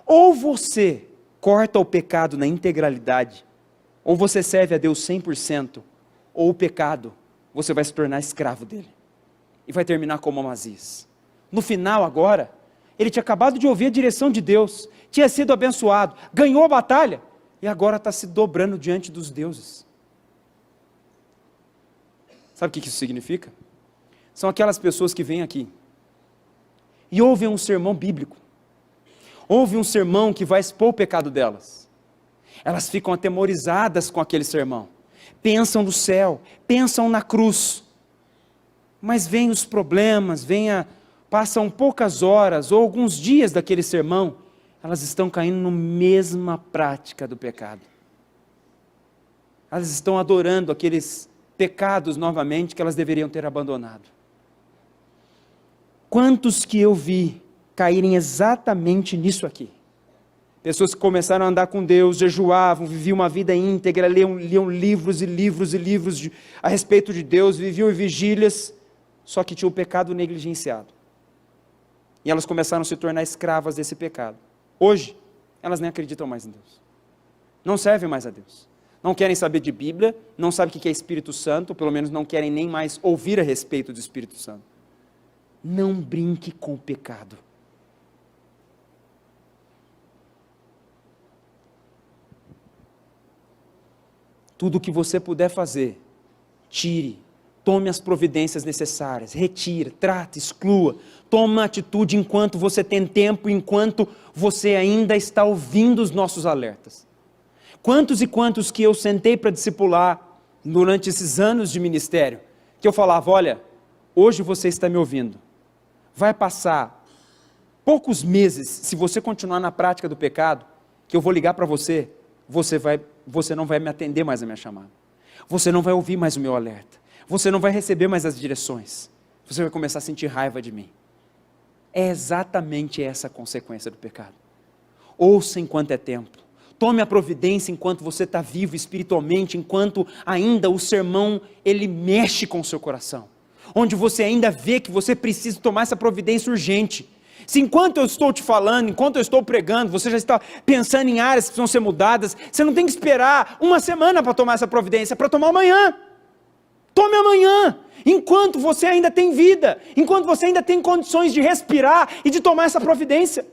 Ou você corta o pecado na integralidade, ou você serve a Deus 100%, ou o pecado, você vai se tornar escravo dele, e vai terminar como Amazias. No final agora, ele tinha acabado de ouvir a direção de Deus, tinha sido abençoado, ganhou a batalha, e agora está se dobrando diante dos deuses. Sabe o que isso significa? São aquelas pessoas que vêm aqui, e ouvem um sermão bíblico, ouvem um sermão que vai expor o pecado delas, elas ficam atemorizadas com aquele sermão, pensam no céu, pensam na cruz, mas vêm os problemas, passam poucas horas ou alguns dias daquele sermão, elas estão caindo na mesma prática do pecado. Elas estão adorando aqueles pecados novamente que elas deveriam ter abandonado. Quantos que eu vi caírem exatamente nisso aqui? Pessoas que começaram a andar com Deus, jejuavam, viviam uma vida íntegra, liam livros e livros e livros a respeito de Deus, viviam em vigílias, só que tinham o pecado negligenciado. E elas começaram a se tornar escravas desse pecado. Hoje, elas nem acreditam mais em Deus. Não servem mais a Deus. Não querem saber de Bíblia, não sabem o que é Espírito Santo, pelo menos não querem nem mais ouvir a respeito do Espírito Santo. Não brinque com o pecado. Tudo o que você puder fazer, tire, tome as providências necessárias, retire, trate, exclua, tome uma atitude enquanto você tem tempo, enquanto você ainda está ouvindo os nossos alertas. Quantos e quantos que eu sentei para discipular durante esses anos de ministério, que eu falava, olha, hoje você está me ouvindo, vai passar poucos meses, se você continuar na prática do pecado, que eu vou ligar para você, você não vai me atender mais a minha chamada, você não vai ouvir mais o meu alerta, você não vai receber mais as direções, você vai começar a sentir raiva de mim. É exatamente essa a consequência do pecado. Ouça enquanto é tempo, tome a providência enquanto você está vivo espiritualmente, enquanto ainda o sermão, ele mexe com o seu coração, onde você ainda vê que você precisa tomar essa providência urgente. Se enquanto eu estou te falando, enquanto eu estou pregando, você já está pensando em áreas que precisam ser mudadas, você não tem que esperar uma semana para tomar essa providência, para tomar amanhã. Tome amanhã, enquanto você ainda tem vida, enquanto você ainda tem condições de respirar e de tomar essa providência.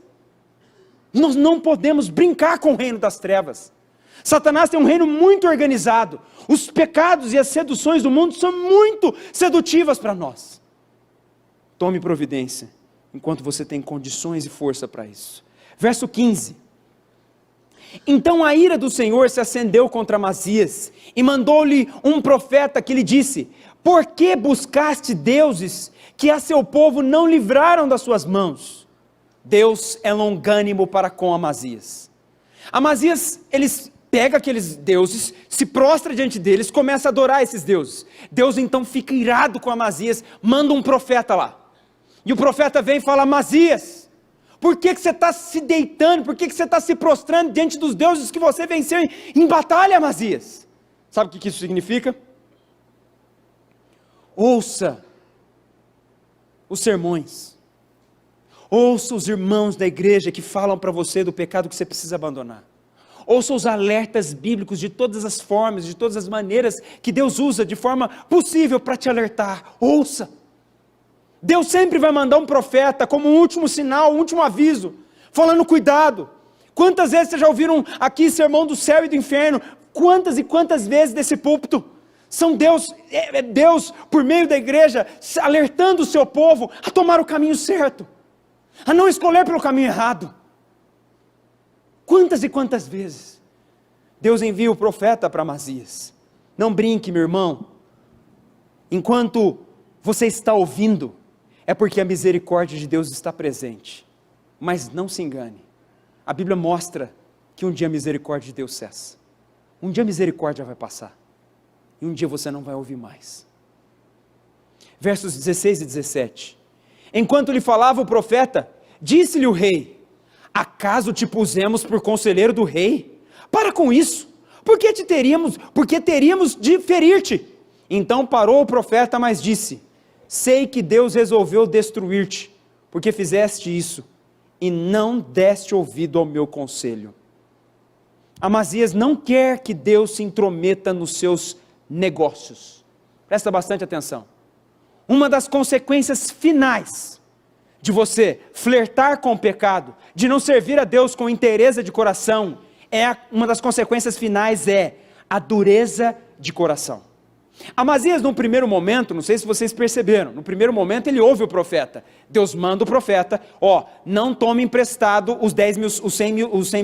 Nós não podemos brincar com o reino das trevas. Satanás tem um reino muito organizado. Os pecados e as seduções do mundo são muito sedutivas para nós. Tome providência, enquanto você tem condições e força para isso. Verso 15. Então a ira do Senhor se acendeu contra Amazias, e mandou-lhe um profeta que lhe disse, por que buscaste deuses que a seu povo não livraram das suas mãos? Deus é longânimo para com Amazias. Amazias, eles pega aqueles deuses, se prostra diante deles, começa a adorar esses deuses. Deus então fica irado com Amazias, manda um profeta lá. E o profeta vem e fala, Amazias, por que você está se deitando, por que você está se prostrando diante dos deuses que você venceu em batalha, Amazias? Sabe o que isso significa? Ouça os sermões, Ouça os irmãos da igreja que falam para você do pecado que você precisa abandonar. Ouça os alertas bíblicos de todas as formas, de todas as maneiras que Deus usa de forma possível para te alertar. Ouça. Deus sempre vai mandar um profeta como um último sinal, um último aviso, falando cuidado. Quantas vezes vocês já ouviram aqui sermão do céu e do inferno? Quantas e quantas vezes desse púlpito? São Deus por meio da igreja, alertando o seu povo a tomar o caminho certo, a não escolher pelo caminho errado. Quantas e quantas vezes Deus envia o profeta para Amazias? Não brinque, meu irmão, enquanto você está ouvindo, é porque a misericórdia de Deus está presente, mas não se engane, a Bíblia mostra que um dia a misericórdia de Deus cessa, um dia a misericórdia vai passar, e um dia você não vai ouvir mais. Versos 16 e 17, enquanto lhe falava o profeta, disse-lhe o rei, acaso te pusemos por conselheiro do rei? Para com isso, porque teríamos de ferir-te. Então parou o profeta, mas disse, sei que Deus resolveu destruir-te, porque fizeste isso, e não deste ouvido ao meu conselho. Amazias não quer que Deus se intrometa nos seus negócios. Presta bastante atenção. Uma das consequências finais de você flertar com o pecado, de não servir a Deus com inteireza de coração, uma das consequências finais é a dureza de coração. Amazias, no primeiro momento, não sei se vocês perceberam, no primeiro momento ele ouve o profeta, Deus manda o profeta, não tome emprestado os 100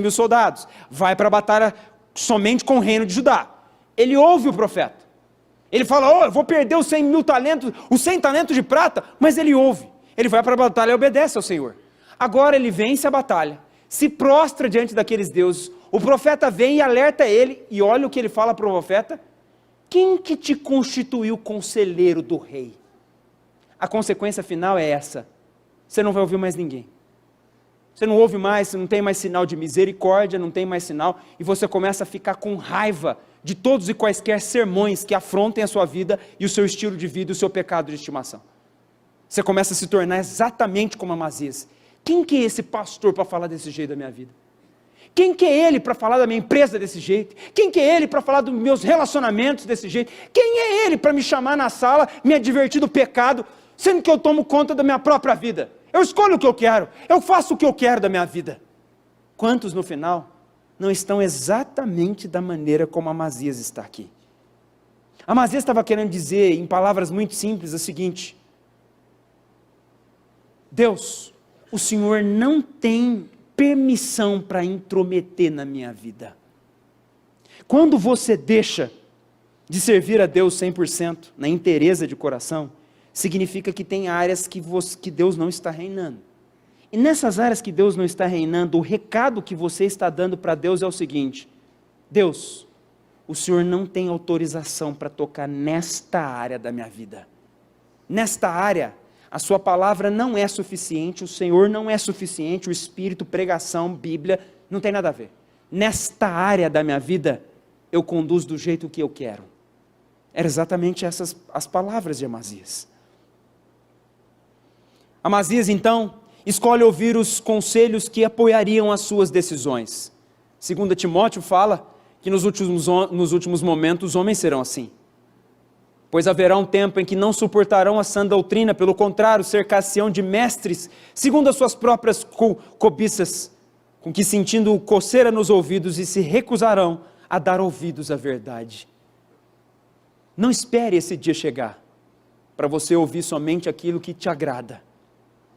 mil soldados, vai para a batalha somente com o reino de Judá. Ele ouve o profeta, ele fala, eu vou perder os 100 talentos de prata, mas ele ouve, ele vai para a batalha e obedece ao Senhor. Agora ele vence a batalha, se prostra diante daqueles deuses, o profeta vem e alerta ele, e olha o que ele fala para o profeta, quem que te constituiu conselheiro do rei? A consequência final é essa, você não vai ouvir mais ninguém, você não ouve mais, você não tem mais sinal de misericórdia, não tem mais sinal, e você começa a ficar com raiva de todos e quaisquer sermões que afrontem a sua vida, e o seu estilo de vida, e o seu pecado de estimação. Você começa a se tornar exatamente como Amazias. Quem que é esse pastor para falar desse jeito da minha vida? Quem que é ele para falar da minha empresa desse jeito? Quem que é ele para falar dos meus relacionamentos desse jeito? Quem é ele para me chamar na sala, me advertir do pecado, sendo que eu tomo conta da minha própria vida? Eu escolho o que eu quero, eu faço o que eu quero da minha vida. Quantos no final não estão exatamente da maneira como Amazias está aqui? Amazias estava querendo dizer, em palavras muito simples, o seguinte: Deus, o Senhor não tem permissão para intrometer na minha vida. Quando você deixa de servir a Deus 100%, na inteireza de coração, significa que tem áreas que Deus não está reinando. E nessas áreas que Deus não está reinando, o recado que você está dando para Deus é o seguinte: Deus, o Senhor não tem autorização para tocar nesta área da minha vida. Nesta área, a sua palavra não é suficiente, o Senhor não é suficiente, o Espírito, pregação, Bíblia, não tem nada a ver. Nesta área da minha vida, eu conduzo do jeito que eu quero. Eram exatamente essas as palavras de Amazias. Amazias, então, escolhe ouvir os conselhos que apoiariam as suas decisões. 2 Timóteo fala que nos últimos momentos os homens serão assim. Pois haverá um tempo em que não suportarão a sã doutrina, pelo contrário, cercar-se-ão de mestres, segundo as suas próprias cobiças, com que sentindo coceira nos ouvidos, e se recusarão a dar ouvidos à verdade. Não espere esse dia chegar, para você ouvir somente aquilo que te agrada.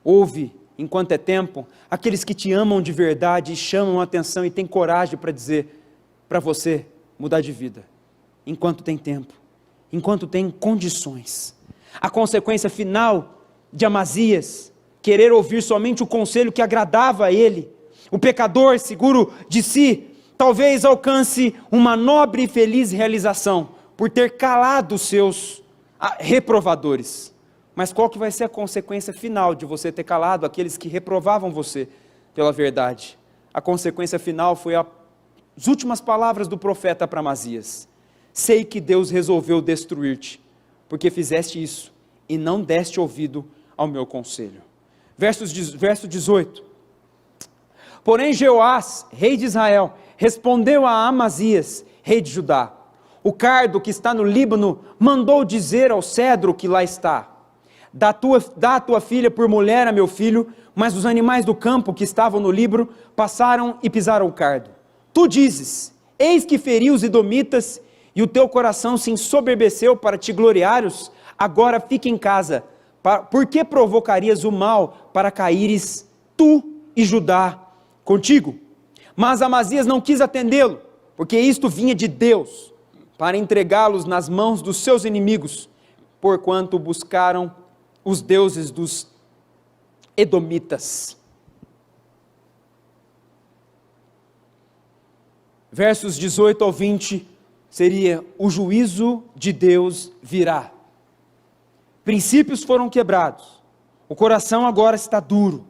Ouve, enquanto é tempo, aqueles que te amam de verdade, e chamam a atenção e têm coragem para dizer para você mudar de vida, enquanto tem tempo. Enquanto tem condições. A consequência final de Amazias, querer ouvir somente o conselho que agradava a ele, o pecador seguro de si, talvez alcance uma nobre e feliz realização, por ter calado os seus reprovadores. Mas qual que vai ser a consequência final de você ter calado aqueles que reprovavam você pela verdade? A consequência final foi as últimas palavras do profeta para Amazias: sei que Deus resolveu destruir-te, porque fizeste isso, e não deste ouvido ao meu conselho. verso 18. Porém Jeoás, rei de Israel, respondeu a Amazias, rei de Judá: o cardo que está no Líbano mandou dizer ao cedro que lá está: dá a tua filha por mulher a meu filho, mas os animais do campo que estavam no Líbano passaram e pisaram o cardo. Tu dizes: eis que feri os edomitas, e o teu coração se ensoberbeceu para te gloriares, agora fica em casa, por que provocarias o mal para caíres tu e Judá contigo? Mas Amazias não quis atendê-lo, porque isto vinha de Deus, para entregá-los nas mãos dos seus inimigos, porquanto buscaram os deuses dos edomitas. Versos 18 ao 20, seria: o juízo de Deus virá. Princípios foram quebrados, o coração agora está duro,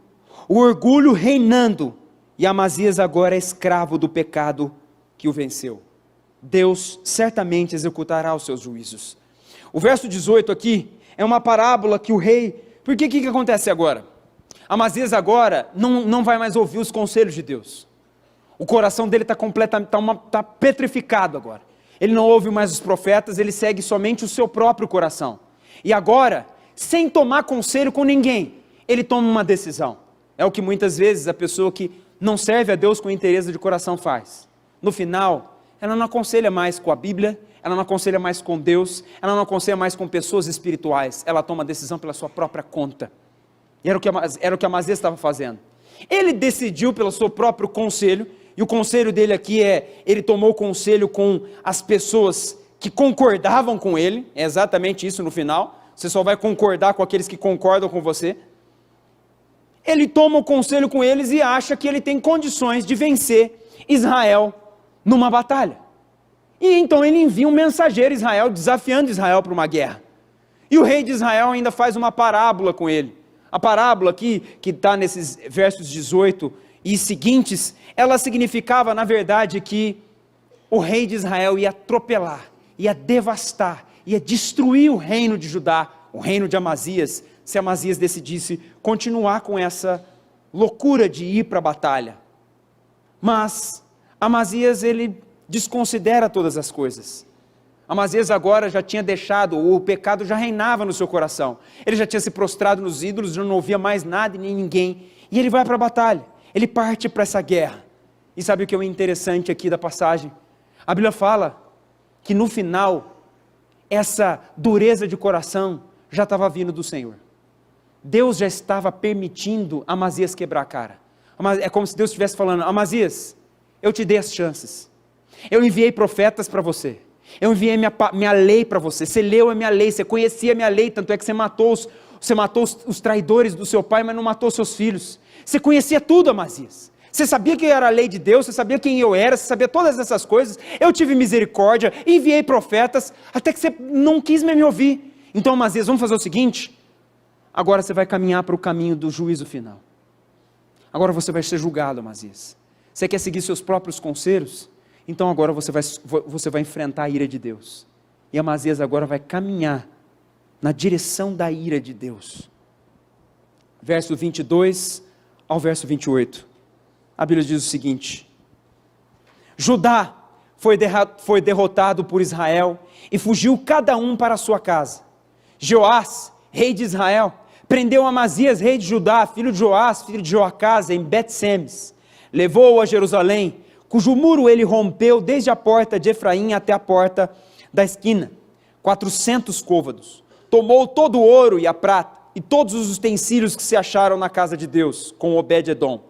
o orgulho reinando, e Amazias agora é escravo do pecado que o venceu. Deus certamente executará os seus juízos. O verso 18 aqui é uma parábola que o rei... Porque o que acontece agora? Amazias agora não vai mais ouvir os conselhos de Deus. O coração dele está petrificado agora. Ele não ouve mais os profetas, ele segue somente o seu próprio coração. E agora, sem tomar conselho com ninguém, ele toma uma decisão. É o que muitas vezes a pessoa que não serve a Deus com interesse de coração faz. No final, ela não aconselha mais com a Bíblia, ela não aconselha mais com Deus, ela não aconselha mais com pessoas espirituais, ela toma a decisão pela sua própria conta. E era o que Amazias estava fazendo. Ele decidiu pelo seu próprio conselho, e o conselho dele aqui ele tomou conselho com as pessoas que concordavam com ele, é exatamente isso no final, você só vai concordar com aqueles que concordam com você. Ele toma o conselho com eles e acha que ele tem condições de vencer Israel numa batalha. E então ele envia um mensageiro a Israel, desafiando Israel para uma guerra. E o rei de Israel ainda faz uma parábola com ele. A parábola aqui, que está nesses versos 18 e seguintes, ela significava, na verdade, que o rei de Israel ia atropelar, ia devastar, ia destruir o reino de Judá, o reino de Amazias, se Amazias decidisse continuar com essa loucura de ir para a batalha. Mas Amazias, ele desconsidera todas as coisas. Amazias agora já tinha deixado, o pecado já reinava no seu coração. Ele já tinha se prostrado nos ídolos, já não ouvia mais nada e nem ninguém. E ele vai para a batalha, ele parte para essa guerra. E sabe o que é interessante aqui da passagem? A Bíblia fala que no final, essa dureza de coração já estava vindo do Senhor. Deus já estava permitindo Amazias quebrar a cara. É como se Deus estivesse falando: Amazias, eu te dei as chances. Eu enviei profetas para você. Eu enviei minha lei para você. Você leu a minha lei, você conhecia a minha lei, tanto é que você matou os traidores do seu pai, mas não matou seus filhos. Você conhecia tudo, Amazias. Você sabia que era a lei de Deus, você sabia quem eu era, você sabia todas essas coisas. Eu tive misericórdia, enviei profetas, até que você não quis me ouvir. Então, Amazias, vamos fazer o seguinte: agora você vai caminhar para o caminho do juízo final. Agora você vai ser julgado, Amazias. Você quer seguir seus próprios conselhos? Então agora você vai enfrentar a ira de Deus. E Amazias agora vai caminhar na direção da ira de Deus. Verso 22 ao verso 28. A Bíblia diz o seguinte: Judá foi derrotado por Israel e fugiu cada um para a sua casa. Jeoás, rei de Israel, prendeu Amazias, rei de Judá, filho de Joás, filho de Joacás, em Bet-Semes. Levou-o a Jerusalém, cujo muro ele rompeu desde a porta de Efraim até a porta da esquina, 400 côvados. Tomou todo o ouro e a prata, e todos os utensílios que se acharam na casa de Deus, com Obed-edom,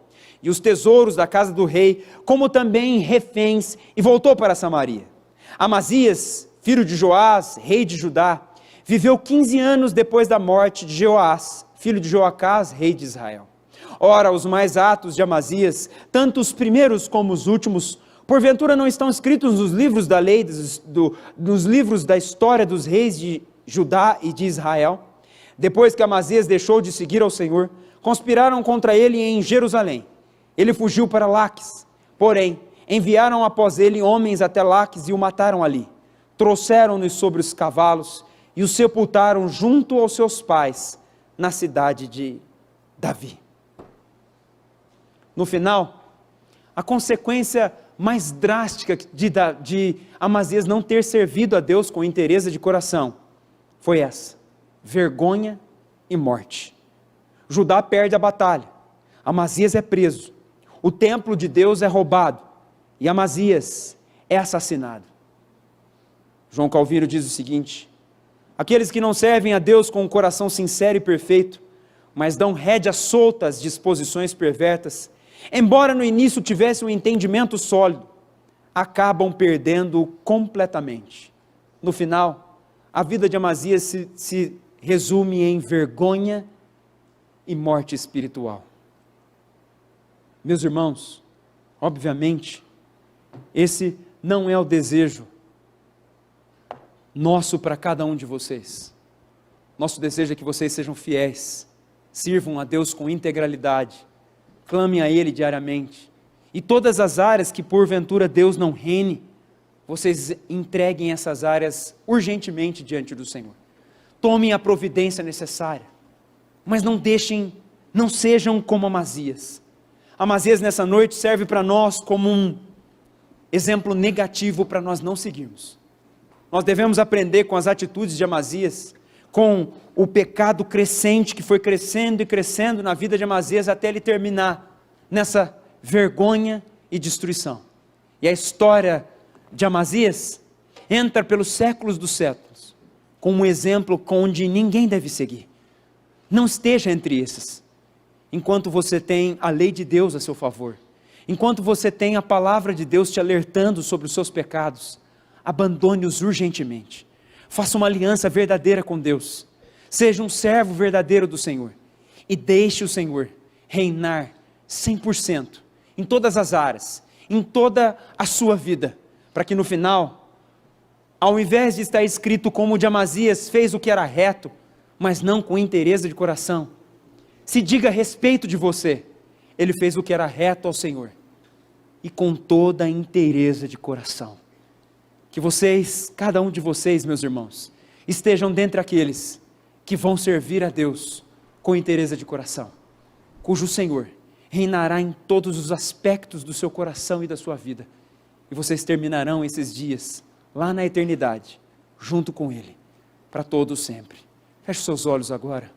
e os tesouros da casa do rei, como também reféns, e voltou para Samaria. Amazias, filho de Joás, rei de Judá, viveu 15 anos depois da morte de Joás, filho de Joacás, rei de Israel. Ora, os mais atos de Amazias, tanto os primeiros como os últimos, porventura não estão escritos nos livros da lei, nos livros da história dos reis de Judá e de Israel? Depois que Amazias deixou de seguir ao Senhor, conspiraram contra ele em Jerusalém. Ele fugiu para Laques, porém, enviaram após ele homens até Laques e o mataram ali. Trouxeram-no sobre os cavalos e o sepultaram junto aos seus pais, na cidade de Davi. No final, a consequência mais drástica de Amazias não ter servido a Deus com inteireza de coração foi essa: vergonha e morte. Judá perde a batalha, Amazias é preso, o templo de Deus é roubado e Amazias é assassinado. João Calvino diz o seguinte: aqueles que não servem a Deus com um coração sincero e perfeito, mas dão rédea solta às disposições perversas, embora no início tivessem um entendimento sólido, acabam perdendo-o completamente. No final, a vida de Amazias se resume em vergonha e morte espiritual. Meus irmãos, obviamente, esse não é o desejo nosso para cada um de vocês. Nosso desejo é que vocês sejam fiéis, sirvam a Deus com integralidade, clamem a Ele diariamente, e todas as áreas que porventura Deus não reine, vocês entreguem essas áreas urgentemente diante do Senhor. Tomem a providência necessária, mas não sejam como Amazias. Amazias nessa noite serve para nós como um exemplo negativo para nós não seguirmos. Nós devemos aprender com as atitudes de Amazias, com o pecado crescente que foi crescendo e crescendo na vida de Amazias até ele terminar nessa vergonha e destruição. E a história de Amazias entra pelos séculos dos séculos como um exemplo onde ninguém deve seguir. Não esteja entre esses. Enquanto você tem a lei de Deus a seu favor, enquanto você tem a palavra de Deus te alertando sobre os seus pecados, abandone-os urgentemente. Faça uma aliança verdadeira com Deus. Seja um servo verdadeiro do Senhor. E deixe o Senhor reinar 100% em todas as áreas, em toda a sua vida, para que no final, ao invés de estar escrito como o de Amazias fez o que era reto, mas não com inteireza de coração, se diga a respeito de você: ele fez o que era reto ao Senhor, e com toda a inteireza de coração. Que vocês, cada um de vocês, meus irmãos, estejam dentre aqueles que vão servir a Deus com inteireza de coração, cujo Senhor reinará em todos os aspectos do seu coração e da sua vida, e vocês terminarão esses dias lá na eternidade, junto com Ele, para todos sempre. Feche seus olhos agora.